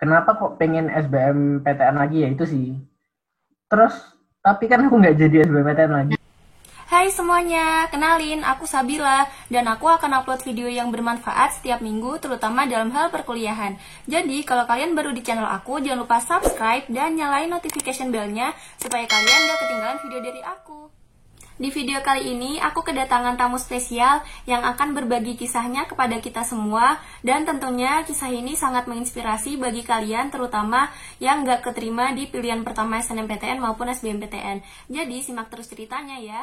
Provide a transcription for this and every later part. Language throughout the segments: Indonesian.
kenapa kok pengen SBMPTN lagi ya itu sih. Terus tapi kan aku nggak jadi SBMPTN lagi. Hai semuanya, kenalin aku Sabila dan aku akan upload video yang bermanfaat setiap minggu terutama dalam hal perkuliahan. Jadi kalau kalian baru di channel aku jangan lupa subscribe dan nyalain notification bellnya supaya kalian gak ketinggalan video dari aku. Di video kali ini aku kedatangan tamu spesial yang akan berbagi kisahnya kepada kita semua dan tentunya kisah ini sangat menginspirasi bagi kalian terutama yang gak keterima di pilihan pertama SNMPTN maupun SBMPTN. Jadi simak terus ceritanya ya.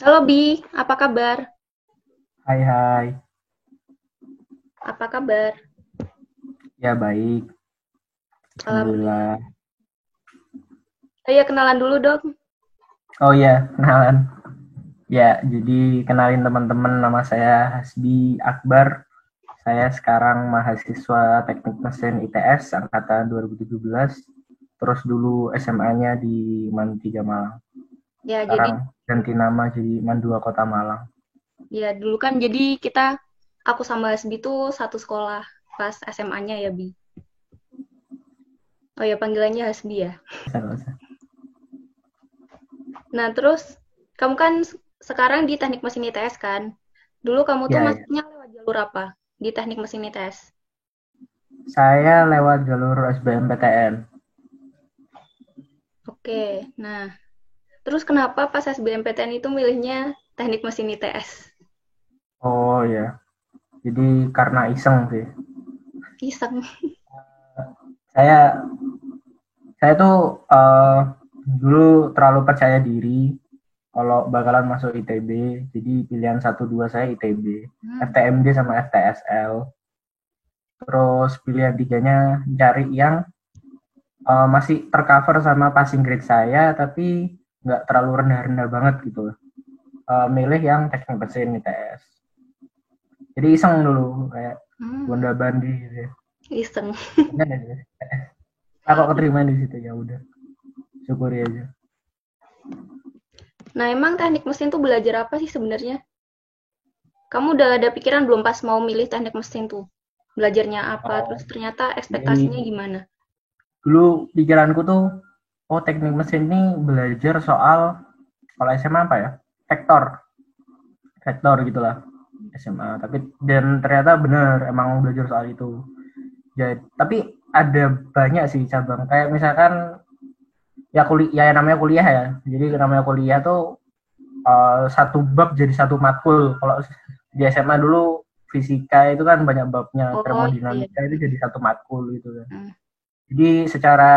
Halo Bi, apa kabar? Hai hai. Apa kabar? Ya baik. Alhamdulillah. Alhamdulillah. Ayo kenalan dulu dong. Oh iya, kenalan. Ya, jadi kenalin teman-teman, nama saya Hasbi Akbar. Saya sekarang mahasiswa Teknik Mesin ITS angkatan 2017. Terus dulu SMA-nya di Man 3 Malang. Ya jadi Sekarang ganti nama jadi Man 2 Kota Malang. ya dulu kan jadi aku sama Hasbi tuh satu sekolah pas SMA-nya ya Bi. Oh ya panggilannya Hasbi ya. Nggak usah. Nah terus kamu kan sekarang di Teknik Mesin ITS kan? Dulu kamu tuh Ya, ya. masuknya lewat jalur apa di Teknik Mesin ITS? Saya lewat jalur SBMPTN. Oke, nah terus kenapa pas SBMPTN itu milihnya Teknik Mesin ITS? Oh ya, jadi karena iseng sih. Iseng. Saya saya tuh dulu terlalu percaya diri kalau bakalan masuk ITB. Jadi pilihan 1-2 saya ITB, FTMD sama FTSL. Terus pilihan tiganya cari yang masih tercover sama passing grade saya, tapi nggak terlalu rendah-rendah banget gitu. Milih yang teknik mesin ITS. Jadi iseng dulu kayak Hmm, Gonda Bandi gitu ya. iseng. Kan ya, aku keterima di situ ya udah. Syukuri aja. Nah, emang teknik mesin tuh belajar apa sih sebenarnya? Kamu udah ada pikiran belum pas mau milih teknik mesin tuh? Belajarnya apa? Terus Oh, ternyata ekspektasinya jadi gimana? dulu pikiranku tuh, oh teknik mesin ini belajar soal, kalau SMA apa ya? Vektor, vektor gitulah SMA. Tapi dan ternyata bener emang belajar soal itu. Jadi, tapi ada banyak sih cabang. Kayak misalkan ya kuliah, ya namanya kuliah ya. Jadi namanya kuliah tuh satu bab jadi satu matkul. Kalau di SMA dulu fisika itu kan banyak babnya, Oh iya. termodinamika itu jadi satu matkul gitu kan. Hmm. Jadi secara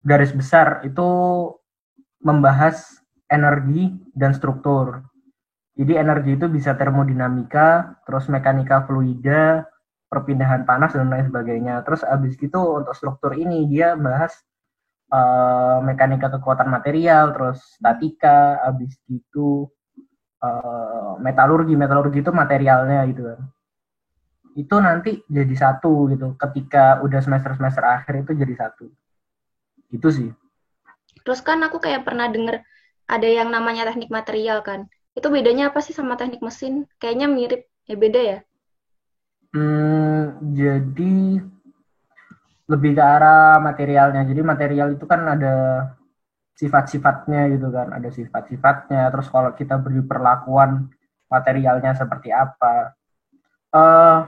garis besar itu membahas energi dan struktur. Jadi energi itu bisa termodinamika, terus mekanika fluida, perpindahan panas dan lain sebagainya. Terus abis itu untuk struktur ini dia bahas mekanika kekuatan material, terus statika, abis itu metalurgi, metalurgi itu materialnya gitu kan. Itu nanti jadi satu gitu. Ketika udah semester-semester akhir itu jadi satu. Itu sih. Terus kan aku kayak pernah denger ada yang namanya teknik material kan. Itu bedanya apa sih sama teknik mesin? Kayaknya mirip. Ya beda ya? Jadi lebih ke arah materialnya. Jadi material itu kan ada sifat-sifatnya gitu kan, ada sifat-sifatnya. Terus kalau kita beri perlakuan materialnya seperti apa, eh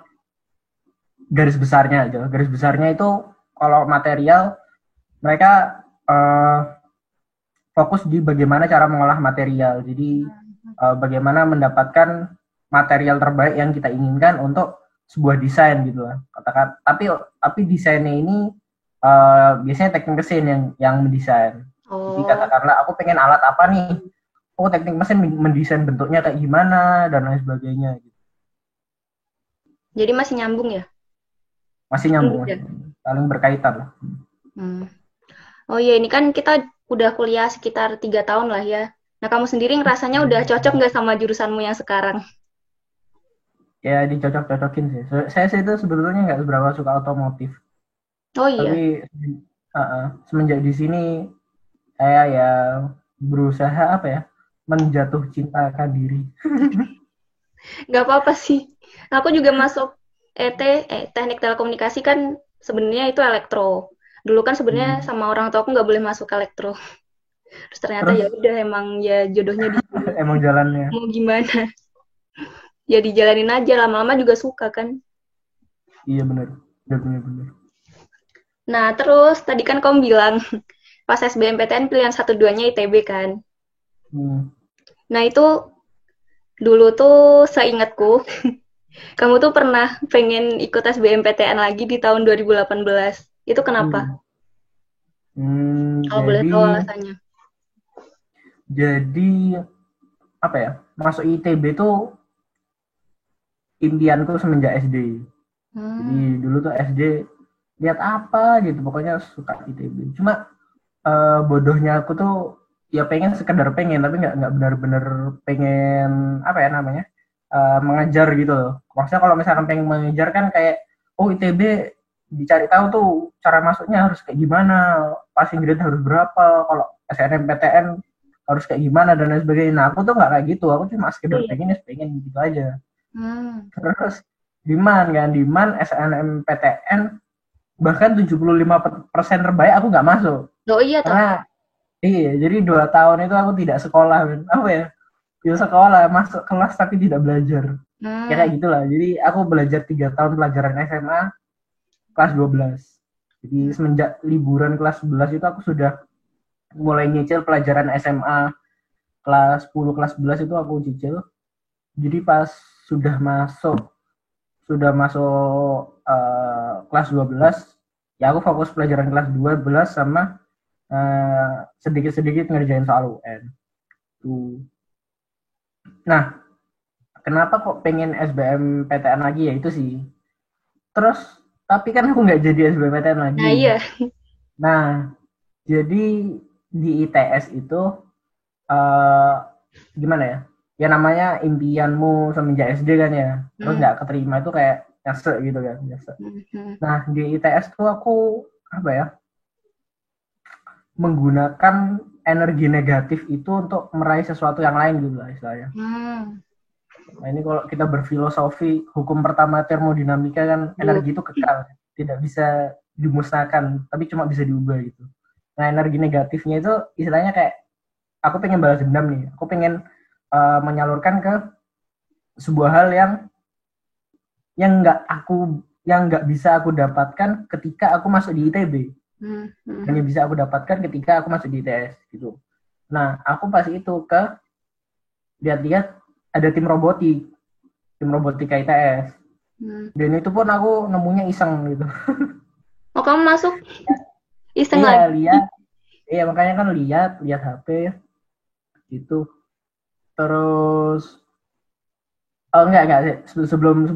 garis besarnya aja. Garis besarnya itu kalau material mereka fokus di bagaimana cara mengolah material. Jadi bagaimana mendapatkan material terbaik yang kita inginkan untuk sebuah desain gitu lah. Katakan, tapi desainnya ini biasanya teknik mesin yang mendesain. Jadi Oh, katakanlah aku pengen alat apa nih, oh teknik mesin mendesain bentuknya kayak gimana dan lain sebagainya. jadi masih nyambung ya? Masih Meskipun nyambung, beda. saling berkaitan lah. Hmm. Oh iya, ini kan kita udah kuliah sekitar 3 tahun lah ya. Nah, kamu sendiri ngerasanya udah cocok nggak sama jurusanmu yang sekarang? ya dicocok-cocokin sih. Saya sih itu sebetulnya nggak seberapa suka otomotif. Oh iya. Tapi semenjak di sini saya ya berusaha apa ya, menjatuh cintakan diri. Nggak apa-apa sih. Aku juga masuk teknik telekomunikasi kan sebenarnya itu elektro. Dulu kan sebenarnya Hmm. sama orang tua aku nggak boleh masuk elektro. Terus ternyata Terus ya udah emang ya jodohnya di sini. emang jalannya. Mau gimana? Ya dijalanin aja, lama-lama juga suka kan. Iya benar. Benar benar. Nah, terus tadi kan kamu bilang pas SBMPTN pilihan 1-2-nya ITB kan. Hmm. Nah, itu dulu tuh seingatku kamu tuh pernah pengen ikut SBMPTN lagi di tahun 2018. Itu kenapa? Hmm. Hmm, Kalau boleh tahu alasannya. jadi apa ya? Masuk ITB tuh impianku semenjak SD. Jadi Hmm. dulu tuh SD lihat apa gitu, pokoknya suka ITB. Cuma bodohnya aku tuh ya pengen sekedar pengen, tapi nggak benar-benar pengen apa ya namanya mengejar gitu loh. Maksudnya kalau misalkan pengen mengejar kan kayak oh ITB dicari tahu tuh cara masuknya harus kayak gimana, passing grade harus berapa, kalau SNMPTN harus kayak gimana dan lain sebagainya. Nah aku tuh nggak kayak gitu, aku cuma Oh sekedar iya. pengen ya pengen gitu aja. Hmm. Terus demand SNMPTN bahkan 75% terbaik aku nggak masuk Oh iya toh. karena iya jadi 2 tahun itu aku tidak sekolah men. Apa ya tidak sekolah masuk kelas tapi tidak belajar ya Hmm. kayak gitulah. Jadi aku belajar 3 tahun pelajaran SMA kelas 12. Jadi semenjak liburan kelas 11 itu aku sudah mulai nyicil pelajaran SMA kelas 10 kelas 11 itu aku cicil. Jadi pas sudah masuk sudah masuk kelas 12 ya aku fokus pelajaran kelas 12 sama sedikit-sedikit ngerjain soal UN tuh. Nah kenapa kok pengen SBMPTN lagi ya itu sih. Terus tapi kan aku nggak jadi SBMPTN Nah lagi. iya. Nah jadi di ITS itu uh, gimana ya ya namanya impianmu semenjak SD kan ya, terus Hmm. nggak keterima itu kayak nyesek gitu kan nyesek. Hmm. Nah di ITS tuh aku apa ya menggunakan energi negatif itu untuk meraih sesuatu yang lain gitu lah istilahnya. Hmm. Nah ini kalau kita berfilosofi hukum pertama termodinamika kan Duh. energi itu kekal, tidak bisa dimusnahkan, tapi cuma bisa diubah gitu. Nah energi negatifnya itu istilahnya kayak aku pengen balas dendam nih, aku pengen menyalurkan ke sebuah hal yang nggak bisa aku dapatkan ketika aku masuk di ITB, Hmm. hanya bisa aku dapatkan ketika aku masuk di ITS gitu. Nah aku pas itu ke lihat-lihat ada tim robotika ITS. Hmm. Dan itu pun aku nemunya iseng gitu. Oh kamu masuk iseng Iya lagi? lihat, iya makanya kan lihat HP gitu. Terus enggak sih. Sebelum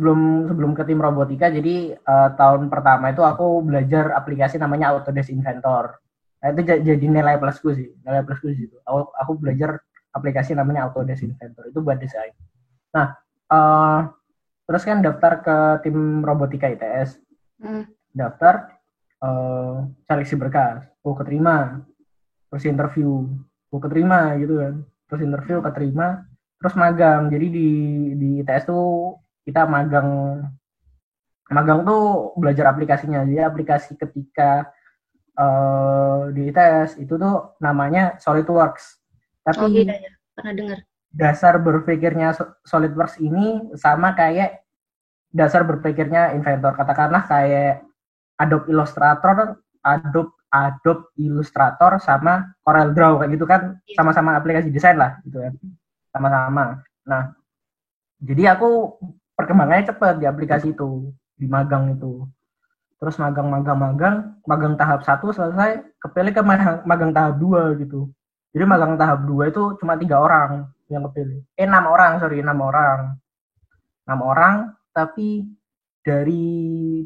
ke tim robotika, jadi tahun pertama itu aku belajar aplikasi namanya Autodesk Inventor. Nah, itu jadi nilai plusku sih, nilai plusku sih itu. Aku belajar aplikasi namanya Autodesk Inventor itu buat desain. Nah, terus kan daftar ke tim robotika ITS, Hmm. daftar seleksi berkas, keterima, terus interview, keterima gitu kan, terus interview keterima, terus magang. Jadi di ITS tuh kita magang magang tuh belajar aplikasinya. Jadi aplikasi ketika di ITS itu tuh namanya SolidWorks. Oh iya Tapi ya, pernah dengar. dasar berpikirnya SolidWorks ini sama kayak dasar berpikirnya Inventor. Katakanlah kayak Adobe Illustrator, Adobe Illustrator sama Corel Draw kayak gitu kan, Iya. sama-sama aplikasi desain lah gitu kan. Sama-sama. Nah, jadi aku perkembangannya cepat di aplikasi itu, di magang itu. Terus magang tahap 1 selesai, kepilih ke magang tahap 2 gitu. Jadi magang tahap 2 itu cuma 3 orang yang kepilih. 6 orang, sorry, 6 orang. 6 orang, tapi dari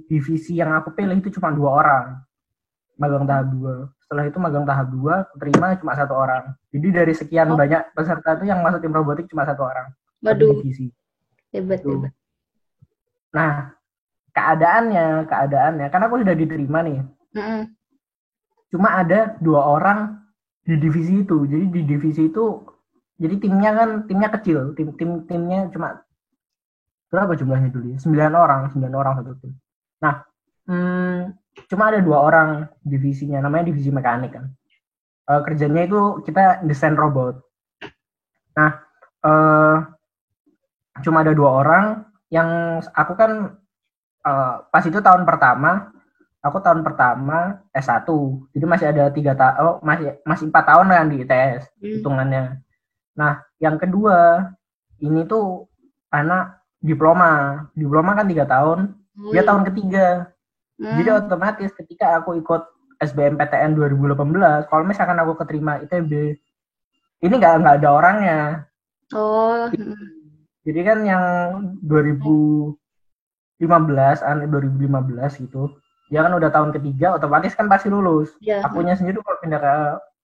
divisi yang aku pilih itu cuma 2 orang magang tahap 2. Setelah itu magang tahap 2 terima cuma 1 orang. Jadi dari sekian banyak peserta itu yang masuk tim robotik cuma 1 orang satu Waduh, divisi hebat itu. hebat. Nah, keadaannya kan aku sudah diterima nih. Cuma ada 2 orang di divisi itu. Jadi di divisi itu, jadi timnya kecil. Timnya cuma berapa jumlahnya dulu ya? 9 orang satu tim. Nah, cuma ada 2 orang divisinya, namanya divisi mekanik kan. Kerjanya itu kita desain robot. Nah, cuma ada 2 orang yang aku kan pas itu tahun pertama S1, jadi masih ada 3 tahun, masih 4 tahun kan di ITS hitungannya. Nah, yang kedua ini tuh anak diploma kan 3 tahun, dia tahun ketiga. Jadi otomatis ketika aku ikut SBMPTN 2018, kalau misalkan aku keterima ITB, ini nggak ada orangnya. Jadi kan yang 2015 gitu, dia kan udah tahun ketiga, otomatis kan pasti lulus. Akunya sendiri kalau pindah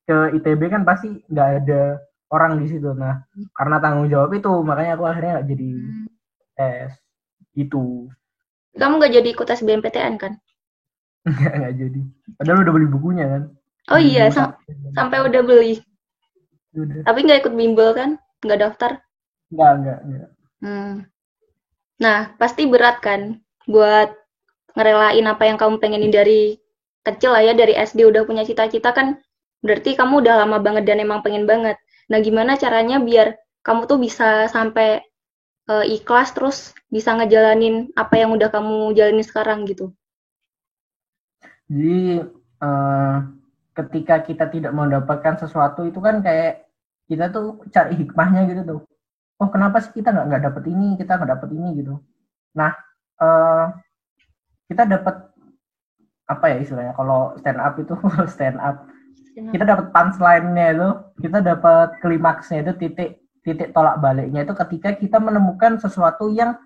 ke ITB kan pasti nggak ada orang di situ. Nah, karena tanggung jawab itu, makanya aku akhirnya nggak jadi tes gitu. Kamu nggak jadi ikut SBMPTN kan? Nggak jadi. Padahal udah beli bukunya kan. Oh iya, sampai udah beli. Udah. Tapi nggak ikut bimbel kan? Nggak daftar? Nggak. Nah, pasti berat kan buat ngerelain apa yang kamu pengenin dari kecil lah ya, dari SD udah punya cita-cita kan, berarti kamu udah lama banget dan emang pengen banget. Nah, gimana caranya biar kamu tuh bisa sampai ikhlas terus bisa ngejalanin apa yang udah kamu jalanin sekarang gitu? Jadi ketika kita tidak mendapatkan sesuatu itu kan kayak kita tuh cari hikmahnya gitu tuh. Oh, kenapa sih kita nggak dapet ini, kita nggak dapet ini gitu. Nah, kita dapat apa ya istilahnya, kalau stand up itu kita dapat punchline-nya itu, kita dapat klimaksnya itu, titik tolak baliknya itu ketika kita menemukan sesuatu yang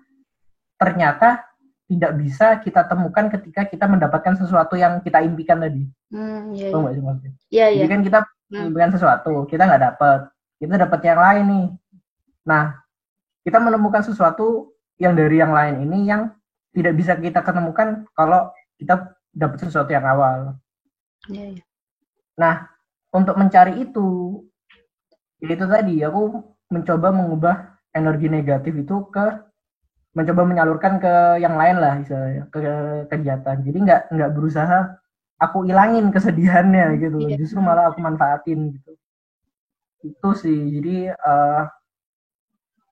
ternyata tidak bisa kita temukan ketika kita mendapatkan sesuatu yang kita impikan tadi. Iya. Tahu nggak sih maksudnya? Iya. Jadi kan kita impikan sesuatu, kita nggak dapat, kita dapat yang lain nih. Nah, kita menemukan sesuatu yang dari yang lain ini yang tidak bisa kita ketemukan kalau kita dapat sesuatu yang awal. Yeah. Nah, untuk mencari itu tadi aku mencoba mengubah energi negatif itu mencoba menyalurkan ke yang lain lah, misalnya ke kegiatan. Jadi nggak berusaha aku ilangin kesedihannya gitu, justru malah aku manfaatin gitu. Itu sih. Jadi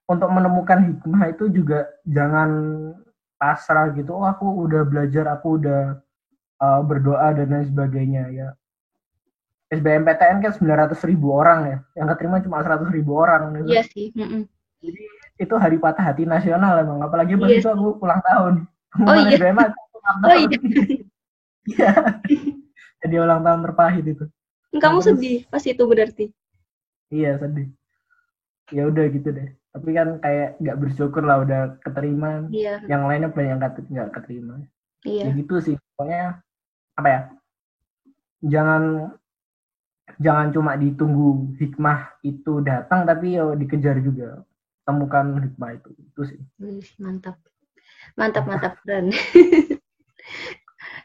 untuk menemukan hikmah itu juga jangan pasrah gitu. Oh, aku udah belajar, aku udah berdoa dan lain sebagainya ya. SBMPTN kan 900.000 orang ya, yang keterima cuma 100.000 orang gitu. Iya sih. Jadi itu hari patah hati nasional emang, apalagi pas itu aku ulang tahun. Oh iya. SBM Iya. Jadi ulang tahun terpahit itu. Kamu sedih pas itu berarti? Iya, sedih. Ya udah gitu deh. Tapi kan kayak nggak bersyukur lah udah keterima. Iya. Yang lainnya banyak nggak keterima. Iya. Ya gitu sih. Pokoknya apa ya? Jangan cuma ditunggu hikmah itu datang, tapi ya dikejar juga. Temukan hikmah itu sih. Mantap keren.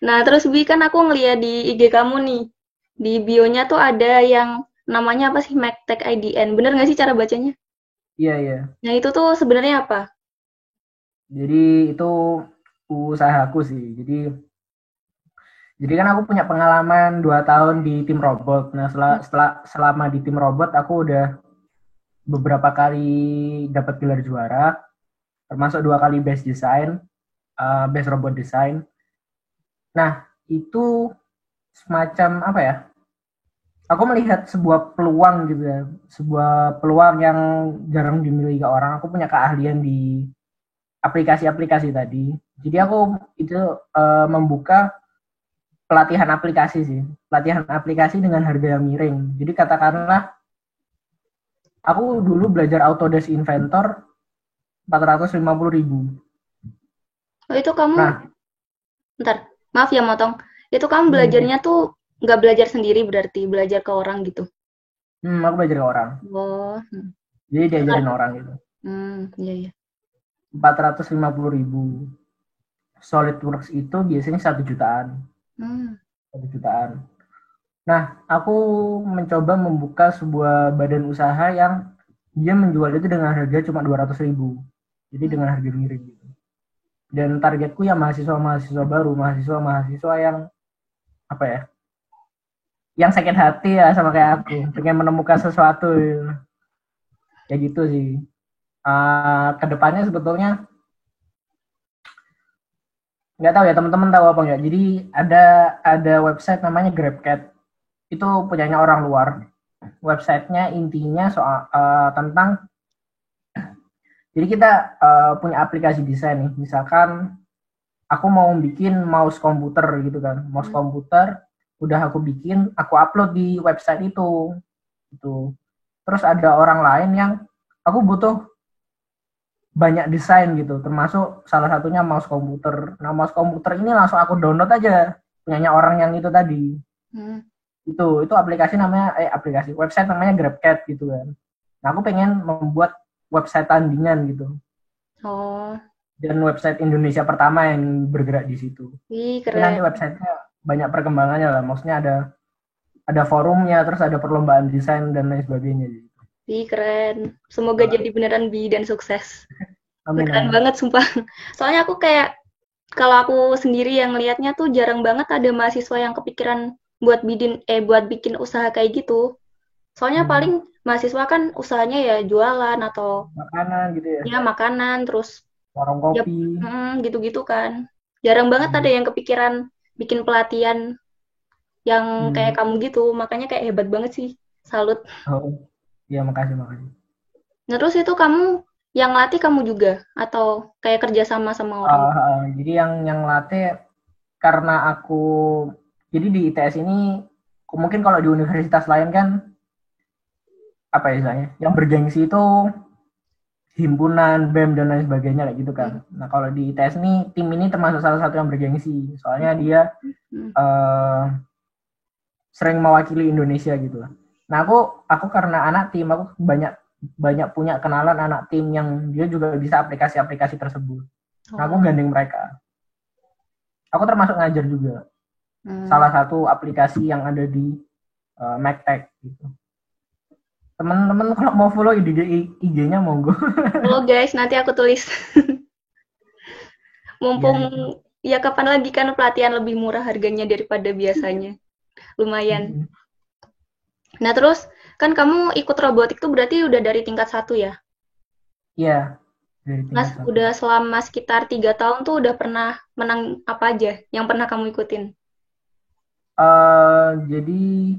Nah, terus Bi, kan aku ngeliat di IG kamu nih, di bio-nya tuh ada yang namanya apa sih, MagTech IDN, bener nggak sih cara bacanya? Iya. Nah, itu tuh sebenarnya apa? Jadi itu usahaku sih. Jadi kan aku punya pengalaman 2 tahun di tim robot. Nah, selama di tim robot aku udah beberapa kali dapat gelar juara, termasuk 2 kali best robot design. Nah, itu semacam apa ya? Aku melihat sebuah peluang gitu ya, sebuah peluang yang jarang dimiliki orang. Aku punya keahlian di aplikasi-aplikasi tadi. Jadi aku itu membuka pelatihan aplikasi dengan harga yang miring. Jadi katakanlah aku dulu belajar Autodesk Inventor 450.000. Oh, itu kamu, bentar, maaf ya motong. Itu kamu belajarnya tuh nggak belajar sendiri berarti, belajar ke orang gitu? Aku belajar ke orang. Oh. Jadi diajarin orang gitu. Iya. 450.000. SolidWorks itu biasanya 1 jutaan. Hmm. 1 jutaan. Nah, aku mencoba membuka sebuah badan usaha yang dia menjual itu dengan harga cuma 200.000. Jadi dengan harga miring gitu. Dan targetku ya mahasiswa-mahasiswa baru, mahasiswa-mahasiswa yang apa ya? Yang sakit hati ya sama kayak aku, pengen menemukan sesuatu gitu. Ya gitu sih. Kedepannya sebetulnya nggak tahu ya teman-teman tahu apa nggak. Jadi ada website namanya GrabCat. Itu punyanya orang luar. Websitenya intinya soal tentang, jadi kita punya aplikasi desain nih. Misalkan aku mau bikin mouse komputer gitu kan, mouse komputer udah aku bikin, aku upload di website itu gitu. Terus ada orang lain yang aku butuh banyak desain gitu, termasuk salah satunya mouse komputer. Nah, mouse komputer ini langsung aku download aja punyanya orang yang itu tadi. Itu aplikasi namanya aplikasi website namanya GrabCat gitu kan. Nah, aku pengen membuat website tandingan gitu. Oh, Dan website Indonesia pertama yang bergerak di situ. wih Tapi nanti keren. websitenya banyak perkembangannya lah. Maksudnya ada forumnya, terus ada perlombaan desain dan lain sebagainya. Wih keren. Semoga jadi beneran bi dan sukses. Amin Beneran amin. banget sumpah. Soalnya aku kayak kalau aku sendiri yang lihatnya tuh jarang banget ada mahasiswa yang kepikiran buat bikin usaha kayak gitu. Soalnya paling mahasiswa kan usahanya ya jualan atau Makanan gitu ya, ya makanan terus warung ya kopi. gitu-gitu kan. Jarang banget ada yang kepikiran bikin pelatihan yang kayak Hmm. kamu gitu. Makanya kayak hebat banget sih. Salut. Oh, iya makasih makasih. Nah, terus itu kamu yang latih kamu juga atau kayak kerja sama sama orang? Jadi yang latih karena aku, jadi di ITS ini mungkin kalau di universitas lain kan apa ya istilahnya, yang bergengsi itu himpunan, BEM dan lain sebagainya kayak gitu kan. Nah, kalau di ITS ini tim ini termasuk salah satu yang bergengsi. Soalnya dia Hmm. eh, sering mewakili Indonesia gitu lah. Nah, aku karena anak tim, aku banyak banyak punya kenalan anak tim yang dia juga bisa aplikasi-aplikasi tersebut. Nah, aku Oh. gandeng mereka. Aku termasuk ngajar juga. Hmm. Salah satu aplikasi yang ada di MacTech gitu. Teman-teman kalau mau follow IG-nya monggo. Halo guys, nanti aku tulis. Iya Mumpung gitu. ya kapan lagi kan pelatihan lebih murah harganya daripada biasanya. Lumayan. Nah, terus kan kamu ikut robotik tuh berarti udah dari tingkat 1 ya? Iya, dari Mas, tingkat 1. udah selama sekitar 3 tahun tuh udah pernah menang apa aja yang pernah kamu ikutin? Jadi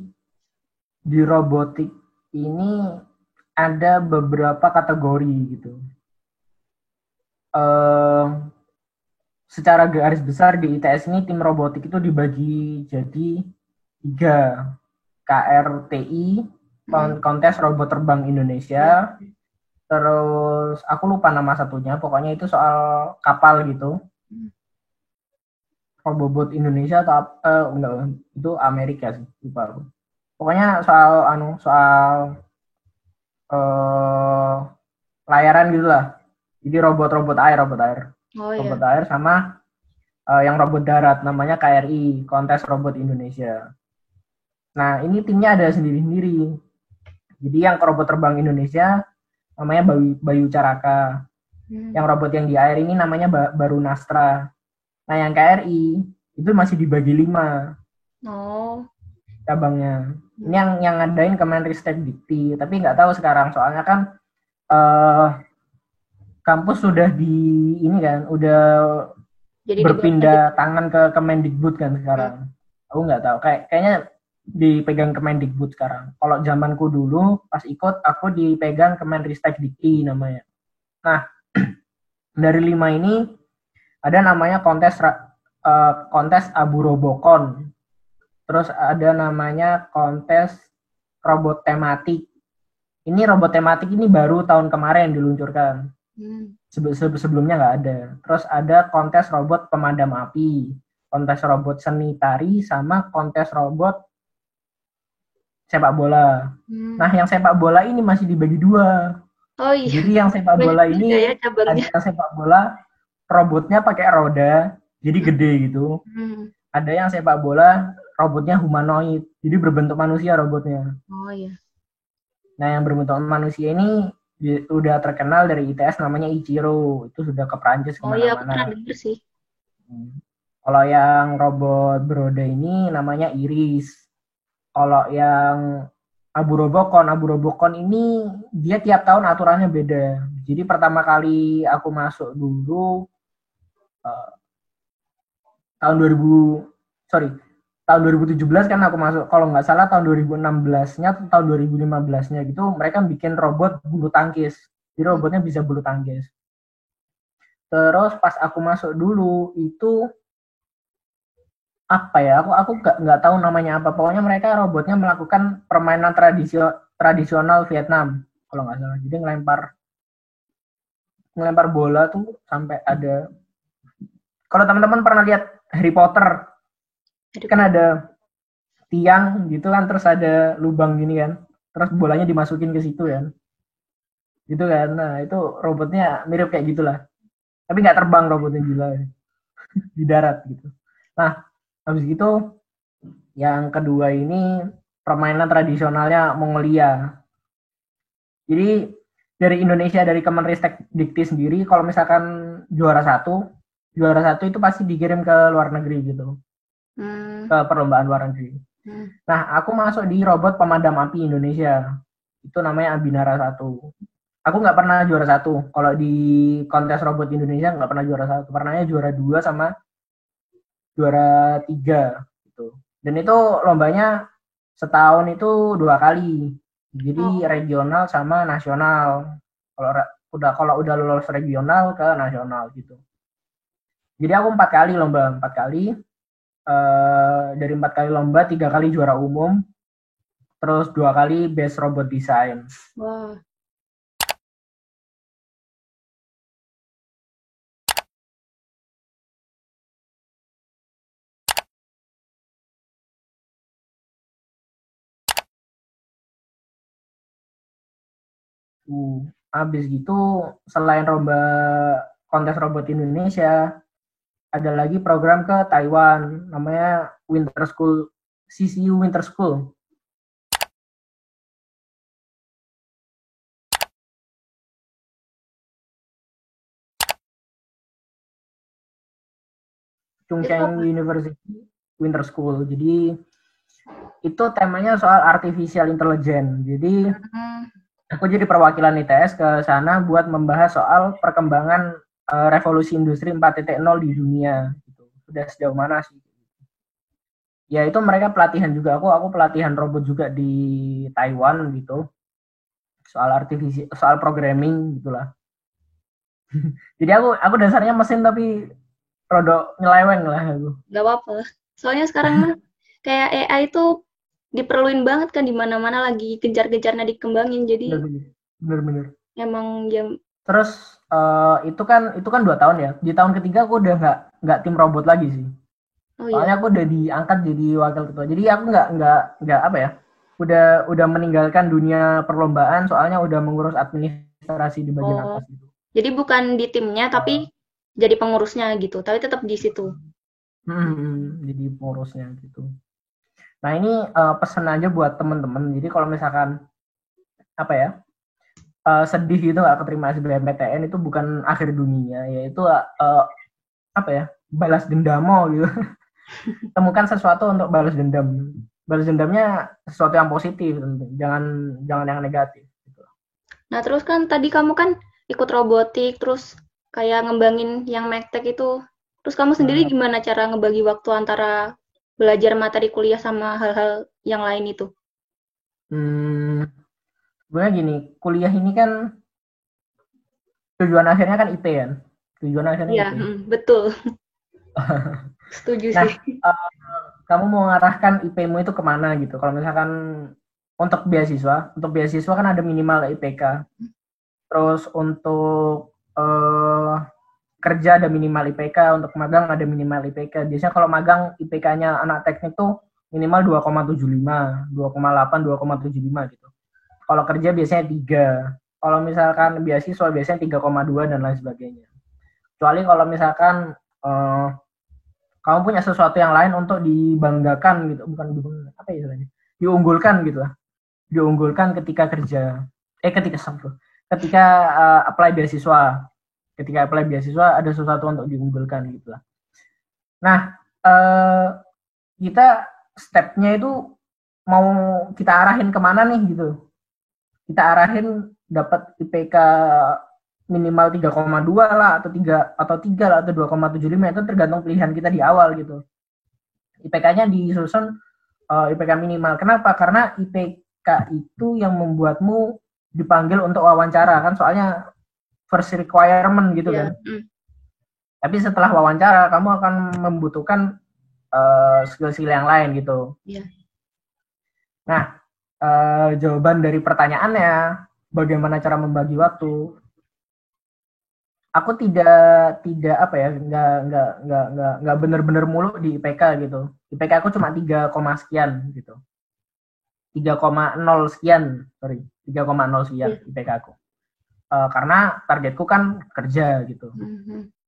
di robotik ini ada beberapa kategori gitu. Uh, Secara garis besar di ITS ini tim robotik itu dibagi jadi 3. KRTI, kontes robot terbang Indonesia. Terus aku lupa nama satunya, pokoknya itu soal kapal gitu. Robot Indonesia atau enggak, itu Amerika sih, lupa aku. Pokoknya soal layaran gitulah. Jadi robot air. Oh Robot ya. air sama yang robot darat namanya KRI, Kontes Robot Indonesia. Nah, ini timnya ada sendiri-sendiri. Jadi yang robot terbang Indonesia namanya Bayu Caraka. Yang robot yang di air ini namanya Baru Nastra. Nah, yang KRI itu masih dibagi 5 Oh. cabangnya. Ini yang ngadain Kemenristek Dikti, tapi nggak tahu sekarang soalnya kan kampus sudah di ini kan, udah Jadi dibagi aja. berpindah tangan ke Kemendikbud kan sekarang. Aku nggak tahu, kayaknya dipegang Kemendikbud sekarang. Kalau zamanku dulu pas ikut aku dipegang Kemenristek Dikti namanya. Nah, dari 5 ini ada namanya kontes Abu Robocon. Terus ada namanya kontes robot tematik. Ini robot tematik ini baru tahun kemarin diluncurkan. Sebelumnya nggak ada. Terus ada kontes robot pemadam api, kontes robot seni tari, sama kontes robot sepak bola. Nah, yang sepak bola ini masih dibagi 2. Oh iya. Jadi yang sepak Banyak bola juga ya ini ada cabangnya. yang sepak bola robotnya pakai roda, jadi gede gitu. Hmm. Ada yang sepak bola robotnya humanoid, jadi berbentuk manusia robotnya. Oh iya. Nah, yang berbentuk manusia ini udah terkenal dari ITS namanya Ichiro. Itu sudah ke Prancis Oh iya, aku pernah kemana-mana. denger sih. Kalau yang robot beroda ini namanya Iris. Kalau yang Abu Robocon ini dia tiap tahun aturannya beda. Jadi pertama kali aku masuk dulu uh, tahun 2000, sorry, tahun 2017 kan aku masuk. Kalau nggak salah tahun 2016-nya atau tahun 2015-nya gitu mereka bikin robot bulu tangkis. Jadi robotnya bisa bulu tangkis. Terus pas aku masuk dulu itu apa ya? Aku nggak tahu namanya apa. Pokoknya mereka robotnya melakukan permainan tradisional Vietnam kalau nggak salah. Jadi ngelempar bola tuh sampai ada. Kalau teman-teman pernah lihat Harry Potter, kan ada tiang gitu kan, terus ada lubang gini kan, terus bolanya dimasukin ke situ kan, gitu kan. Nah itu robotnya mirip kayak gitulah, tapi nggak terbang robotnya, gila di darat gitu. Nah habis gitu yang kedua ini permainan tradisionalnya Mongolia. Jadi dari Indonesia, dari Kemenristek Dikti sendiri, kalau misalkan juara satu itu pasti dikirim ke luar negeri gitu, ke perlombaan luar negeri. Nah, aku masuk di robot pemadam api Indonesia. Itu namanya Abinara 1. Aku nggak pernah juara 1. Kalau di kontes robot Indonesia nggak pernah juara 1. Pernahnya juara 2 sama juara 3 gitu. Dan itu lombanya setahun itu 2 kali. Jadi regional sama nasional. Kalau udah lolos regional ke nasional gitu. Jadi aku 4 kali lomba, 4 kali. Dari 4 kali lomba 3 kali juara umum, terus 2 kali best robot design. Wah. Habis gitu selain lomba kontes robot Indonesia, ada lagi program ke Taiwan namanya Winter School, CCU Winter School. Chungcheong University Winter School. Jadi itu temanya soal artificial intelligence. Jadi aku jadi perwakilan ITS ke sana buat membahas soal perkembangan revolusi industri 4.0 di dunia. Gitu. Sudah sejauh mana sih? Ya itu mereka pelatihan juga. Aku pelatihan robot juga di Taiwan gitu. Soal programming gitulah. Jadi aku dasarnya mesin tapi rodok nyeleweng lah aku. Gak apa-apa. Soalnya sekarang mah kayak AI itu diperluin banget kan, di mana-mana lagi kejar-kejarnya dikembangin. Jadi Bener-bener. emang ya. Terus itu kan 2 tahun ya. Di tahun ketiga aku udah nggak tim robot lagi sih. Oh Soalnya iya. aku udah diangkat jadi wakil ketua. Jadi aku nggak apa ya. Udah meninggalkan dunia perlombaan. Soalnya udah mengurus administrasi di bagian Oh. atas gitu. Jadi bukan di timnya tapi jadi pengurusnya gitu. Tapi tetap di situ. Jadi pengurusnya gitu. Nah ini pesan aja buat teman-teman. Jadi kalau misalkan apa ya sedih gitu nggak keterima SBMPTN itu bukan akhir dunia, yaitu apa ya balas dendamo gitu. Temukan sesuatu untuk balas dendam. Balas dendamnya sesuatu yang positif, jangan yang negatif. Gitu. Nah terus kan tadi kamu kan ikut robotik, terus kayak ngembangin yang medtech itu. Terus kamu sendiri gimana cara ngebagi waktu antara belajar materi kuliah sama hal-hal yang lain itu? Sebenarnya gini, kuliah ini kan tujuan akhirnya kan IT kan. Tujuan akhirnya Iya, IT. betul. Setuju Nah, sih. kamu mau mengarahkan IP-mu itu kemana gitu? Kalau misalkan untuk beasiswa kan ada minimal IPK. Terus untuk kerja ada minimal IPK, untuk magang ada minimal IPK. Biasanya kalau magang IPK-nya anak teknik tuh minimal 2,75, 2,8, 2,75 gitu. Kalau kerja biasanya 3. Kalau misalkan beasiswa biasanya 3,2 dan lain sebagainya. Kecuali kalau misalkan kamu punya sesuatu yang lain untuk dibanggakan gitu, bukan dibanggakan, apa ya istilahnya, diunggulkan gitu lah, diunggulkan ketika kerja, ketika apply beasiswa, ada sesuatu untuk diunggulkan gitu lah. Nah, kita stepnya itu mau kita arahin kemana nih gitu, kita arahin dapat IPK minimal 3,2 lah atau 3 lah atau 2,75, itu tergantung pilihan kita di awal gitu. IPK-nya disusun IPK minimal. Kenapa? Karena IPK itu yang membuatmu dipanggil untuk wawancara kan, soalnya first requirement gitu kan. Tapi setelah wawancara kamu akan membutuhkan skill-skill yang lain gitu. Nah, jawaban dari pertanyaannya bagaimana cara membagi waktu, aku tidak apa ya, nggak benar-benar mulu di IPK gitu. IPK aku cuma 3, sekian gitu. 3,0 sekian, 3,0 sekian IPK aku. Karena targetku kan kerja gitu.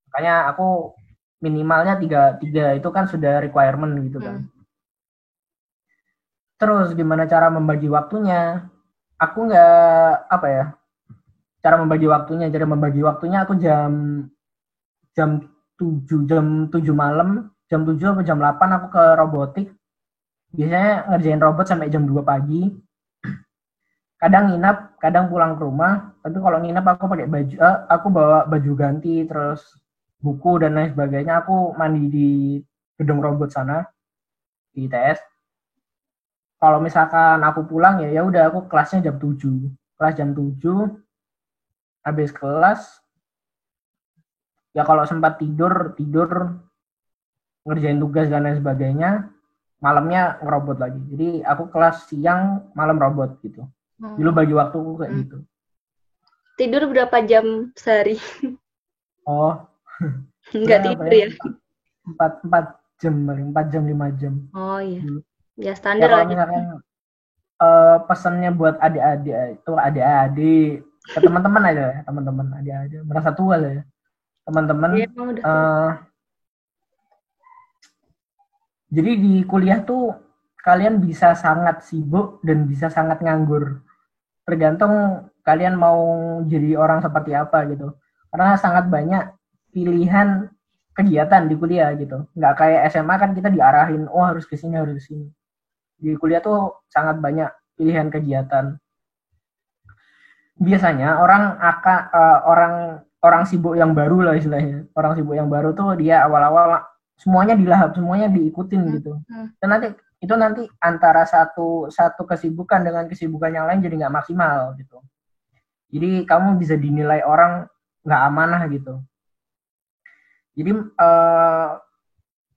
Makanya aku minimalnya 3 itu kan sudah requirement gitu kan. Terus gimana cara membagi waktunya? Aku nggak apa ya, cara membagi waktunya aku jam 7 malam, jam 7 atau jam 8 aku ke robotik. Biasanya ngerjain robot sampai jam 2 pagi. Kadang nginap, kadang pulang ke rumah. Tapi kalau nginap aku pakai baju, aku bawa baju ganti, terus buku dan lain sebagainya. Aku mandi di gedung robot sana di ITS. Kalau misalkan aku pulang ya udah aku kelasnya jam 7. Kelas jam 7. Habis kelas ya kalau sempat tidur ngerjain tugas dan lain sebagainya, malamnya ngerobot lagi. Jadi aku kelas siang, malam robot gitu. Dulu bagi waktuku kayak gitu. Tidur berapa jam sehari? Oh. Enggak tidur ya? 4 jam paling, 4 jam 5 jam. Oh iya. Ya standar ya, kalau misalkan pesannya buat adik-adik ke teman-teman aja, adik-adik merasa tua lah ya. Teman-teman jadi di kuliah tuh kalian bisa sangat sibuk dan bisa sangat nganggur. Tergantung kalian mau jadi orang seperti apa gitu. Karena sangat banyak pilihan kegiatan di kuliah gitu. Nggak kayak SMA kan kita diarahin, oh harus ke sini, harus ke sini. Di kuliah tuh sangat banyak pilihan kegiatan. Biasanya orang sibuk yang baru lah istilahnya. Orang sibuk yang baru tuh dia awal-awal semuanya dilahap, semuanya diikutin gitu. Dan nanti antara satu kesibukan dengan kesibukan yang lain jadi nggak maksimal gitu. Jadi kamu bisa dinilai orang nggak amanah gitu. Jadi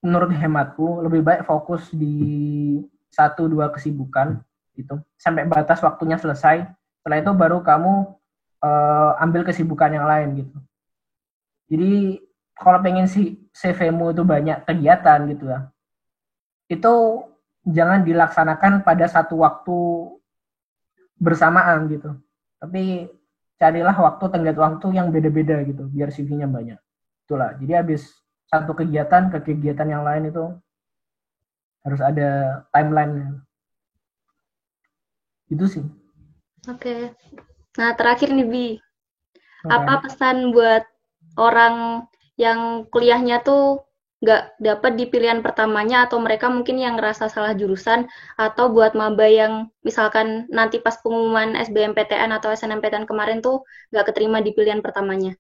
menurut hematku lebih baik fokus di 1-2 kesibukan gitu sampai batas waktunya selesai. Setelah itu baru kamu ambil kesibukan yang lain gitu. Jadi kalau pengen CV-mu itu banyak kegiatan gitu ya, itu jangan dilaksanakan pada satu waktu bersamaan gitu. Tapi carilah tenggat waktu yang beda-beda gitu, biar CV-nya banyak. Itulah. Jadi habis satu kegiatan ke kegiatan yang lain itu harus ada timeline-nya. Itu sih. Oke. Nah, terakhir nih, Bi. Apa pesan buat orang yang kuliahnya tuh nggak dapat di pilihan pertamanya, atau mereka mungkin yang ngerasa salah jurusan, atau buat maba yang misalkan nanti pas pengumuman SBMPTN atau SNMPTN kemarin tuh nggak keterima di pilihan pertamanya?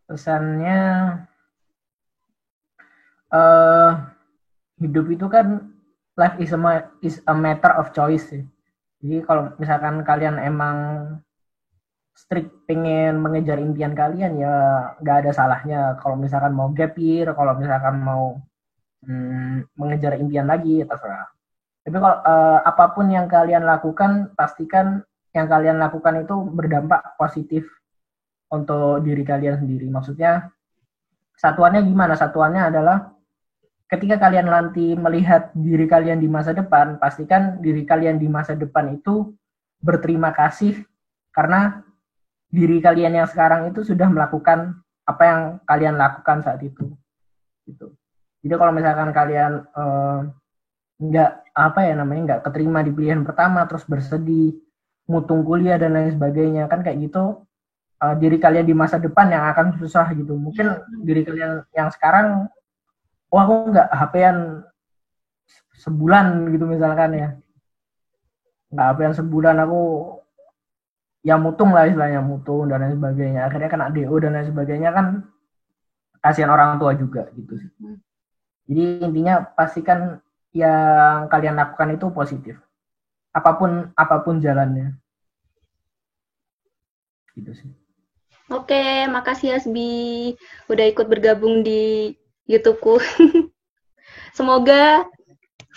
Pesannya, hidup itu kan life is a matter of choice ya. Jadi kalau misalkan kalian emang strict pengen mengejar impian kalian ya nggak ada salahnya. Kalau misalkan mau gap year, kalau misalkan mau mengejar impian lagi ya terserah. Tapi kalau apapun yang kalian lakukan, pastikan yang kalian lakukan itu berdampak positif untuk diri kalian sendiri. Maksudnya satuannya gimana? Satuannya adalah ketika kalian nanti melihat diri kalian di masa depan, pastikan diri kalian di masa depan itu berterima kasih karena diri kalian yang sekarang itu sudah melakukan apa yang kalian lakukan saat itu. Gitu. Jadi kalau misalkan kalian nggak apa ya namanya nggak keterima di pilihan pertama terus bersedih, mutung kuliah dan lain sebagainya, kan kayak gitu diri kalian di masa depan yang akan susah gitu. Mungkin diri kalian yang sekarang, wah aku nggak HP-an sebulan gitu misalkan ya, nggak HP-an sebulan, aku ya mutung lah istilahnya, mutung dan lain sebagainya, akhirnya kena DO dan lain sebagainya, kan kasihan orang tua juga gitu sih. Jadi intinya pastikan yang kalian lakukan itu positif, apapun jalannya gitu sih. Oke, makasih Hasbi udah ikut bergabung di YouTubeku. Semoga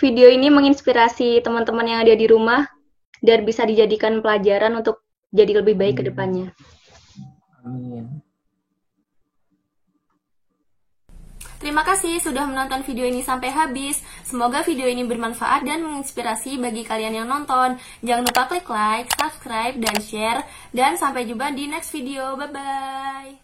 video ini menginspirasi teman-teman yang ada di rumah dan bisa dijadikan pelajaran untuk jadi lebih baik ke depannya. Amin. Terima kasih sudah menonton video ini sampai habis. Semoga video ini bermanfaat dan menginspirasi bagi kalian yang nonton. Jangan lupa klik like, subscribe, dan share. Dan sampai jumpa di next video. Bye-bye.